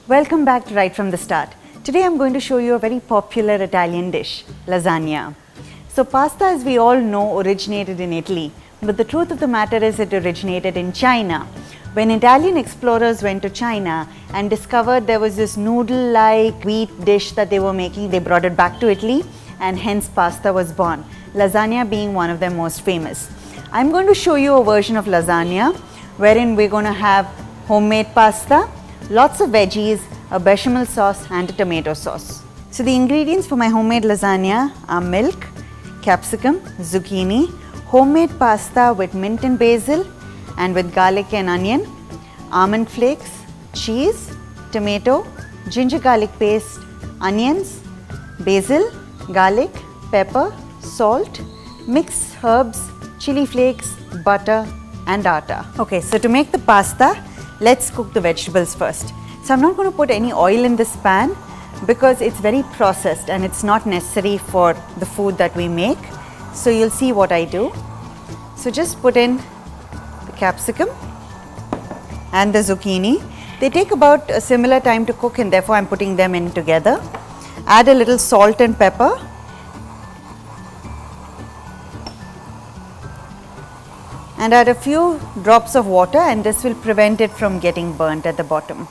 Welcome back to Right from the Start. Today I'm going to show you a very popular Italian dish, lasagna. So pasta, as we all know, originated in Italy, but the truth of the matter is it originated in China. When Italian explorers went to China and discovered there was this noodle-like wheat dish that they were making, they brought it back to Italy, and hence pasta was born, lasagna being one of their most famous. I'm going to show you a version of lasagna wherein we're going to have homemade pasta, lots of veggies, a bechamel sauce and a tomato sauce. So the ingredients for my homemade lasagna are milk, capsicum, zucchini, homemade pasta with mint and basil and with garlic and onion, almond flakes, cheese, tomato, ginger garlic paste, onions, basil, garlic, pepper, salt, mixed herbs, chili flakes, butter and atta. Okay, so to make the pasta, let's cook the vegetables first. So I'm not going to put any oil in this pan because it's very processed and it's not necessary for the food that we make. So you'll see what I do. So just put in the capsicum and the zucchini. They take about a similar time to cook and therefore I'm putting them in together. Add a little salt and pepper. And add a few drops of water, and this will prevent it from getting burnt at the bottom.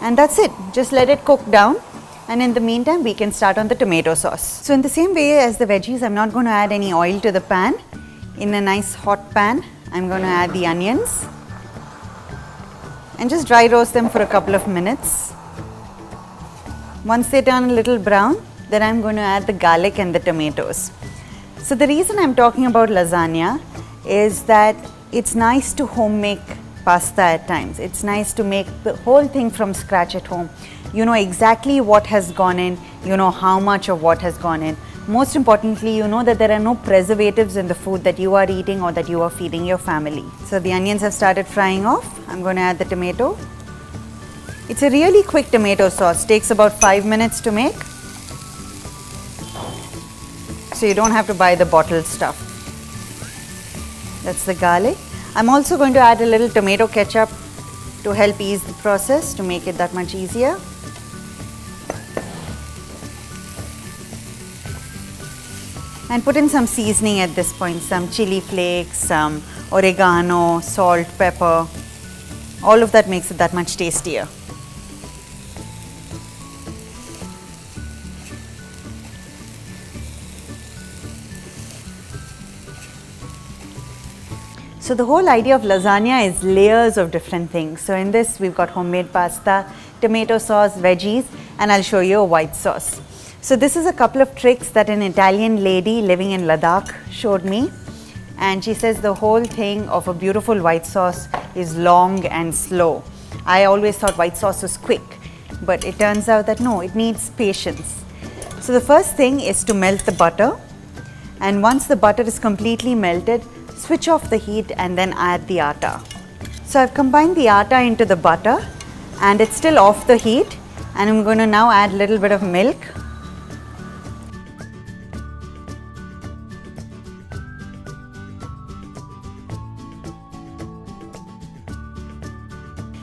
And that's it. Just let it cook down, and in the meantime we can start on the tomato sauce. So in the same way as the veggies, I'm not going to add any oil to the pan. In a nice hot pan, I'm going to add the onions and just dry roast them for a couple of minutes. Once they turn a little brown, then I'm going to add the garlic and the tomatoes. So the reason I'm talking about lasagna is that it's nice to home make pasta at times. It's nice to make the whole thing from scratch at home. You know exactly what has gone in, you know how much of what has gone in. Most importantly, you know that there are no preservatives in the food that you are eating or that you are feeding your family. So the onions have started frying off. I'm going to add the tomato. It's a really quick tomato sauce. Takes about 5 minutes to make. So you don't have to buy the bottled stuff. That's the garlic. I'm also going to add a little tomato ketchup to help ease the process, to make it that much easier. And put in some seasoning at this point, some chili flakes, some oregano, salt, pepper. All of that makes it that much tastier. So the whole idea of lasagna is layers of different things. So in this we've got homemade pasta, tomato sauce, veggies, and I'll show you a white sauce. So this is a couple of tricks that an Italian lady living in Ladakh showed me. And she says the whole thing of a beautiful white sauce is long and slow. I always thought white sauce was quick, but it turns out that no, it needs patience. So the first thing is to melt the butter. And once the butter is completely melted, switch off the heat and then add the atta. So I've combined the atta into the butter and it's still off the heat, and I'm going to now add a little bit of milk.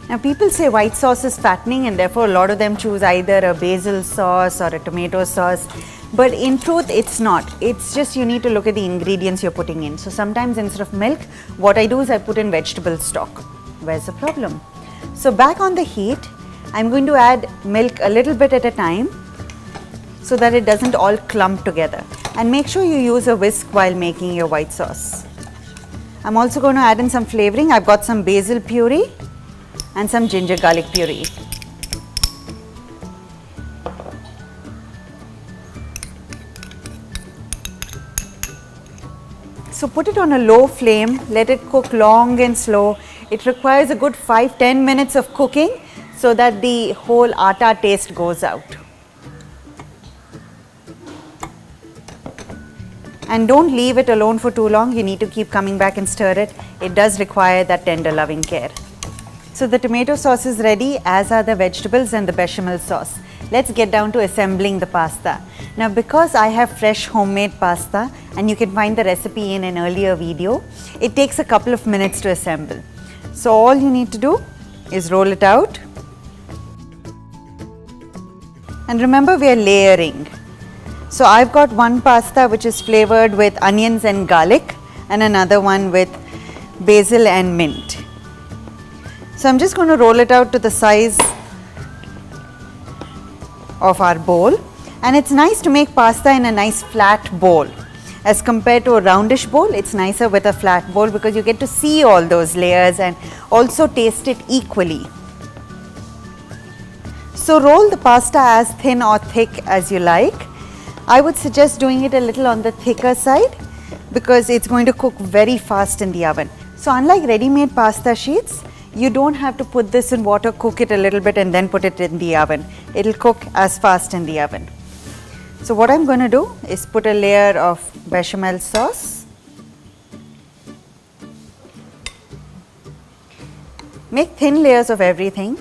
Now people say white sauce is fattening and therefore a lot of them choose either a basil sauce or a tomato sauce. But in truth, it's not. It's just you need to look at the ingredients you're putting in. So sometimes instead of milk, what I do is I put in vegetable stock. Where's the problem? So back on the heat, I'm going to add milk a little bit at a time so that it doesn't all clump together. And make sure you use a whisk while making your white sauce. I'm also going to add in some flavoring. I've got some basil puree and some ginger garlic puree. So put it on a low flame, let it cook long and slow. It requires a good 5-10 minutes of cooking so that the whole atta taste goes out. And don't leave it alone for too long. You need to keep coming back and stir it. It does require that tender loving care. So the tomato sauce is ready, as are the vegetables and the bechamel sauce. Let's get down to assembling the pasta. Now because I have fresh homemade pasta, and you can find the recipe in an earlier video, it takes a couple of minutes to assemble. So all you need to do is roll it out And remember, we are layering. So I've got one pasta which is flavored with onions and garlic and another one with basil and mint. So I'm just going to roll it out to the size of our bowl, and it's nice to make pasta in a nice flat bowl. As compared to a roundish bowl, it's nicer with a flat bowl because you get to see all those layers and also taste it equally. So roll the pasta as thin or thick as you like. I would suggest doing it a little on the thicker side because it's going to cook very fast in the oven. So unlike ready-made pasta sheets, you don't have to put this in water, cook it a little bit and then put it in the oven. It'll cook as fast in the oven. So what I'm going to do is put a layer of bechamel sauce. Make thin layers of everything.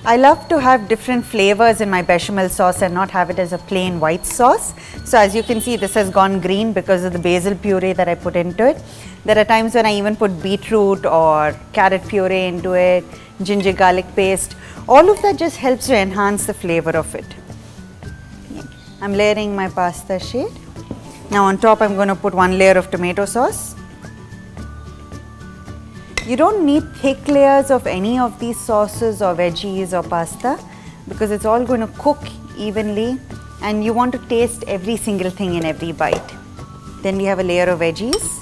I love to have different flavors in my bechamel sauce and not have it as a plain white sauce. So as you can see, this has gone green because of the basil puree that I put into it. There are times when I even put beetroot or carrot puree into it, ginger garlic paste. All of that just helps to enhance the flavor of it. I'm layering my pasta sheet. Now on top I'm going to put one layer of tomato sauce. You don't need thick layers of any of these sauces or veggies or pasta because it's all going to cook evenly and you want to taste every single thing in every bite. Then we have a layer of veggies.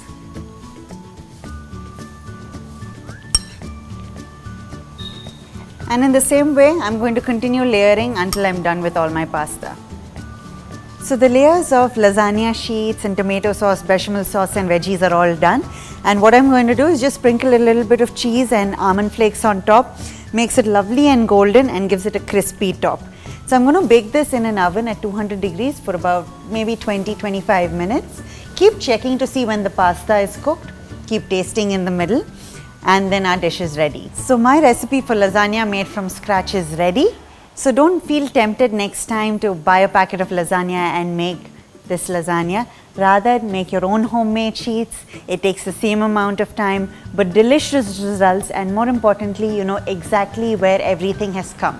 And in the same way, I'm going to continue layering until I'm done with all my pasta. So the layers of lasagna sheets and tomato sauce, bechamel sauce and veggies are all done. And what I'm going to do is just sprinkle a little bit of cheese and almond flakes on top. Makes it lovely and golden and gives it a crispy top. So I'm going to bake this in an oven at 200 degrees for about maybe 20-25 minutes. Keep checking to see when the pasta is cooked. Keep tasting in the middle. And then our dish is ready. So my recipe for lasagna made from scratch is ready. So don't feel tempted next time to buy a packet of lasagna and make this lasagna. Rather, make your own homemade sheets. It takes the same amount of time, but delicious results, and more importantly, you know exactly where everything has come.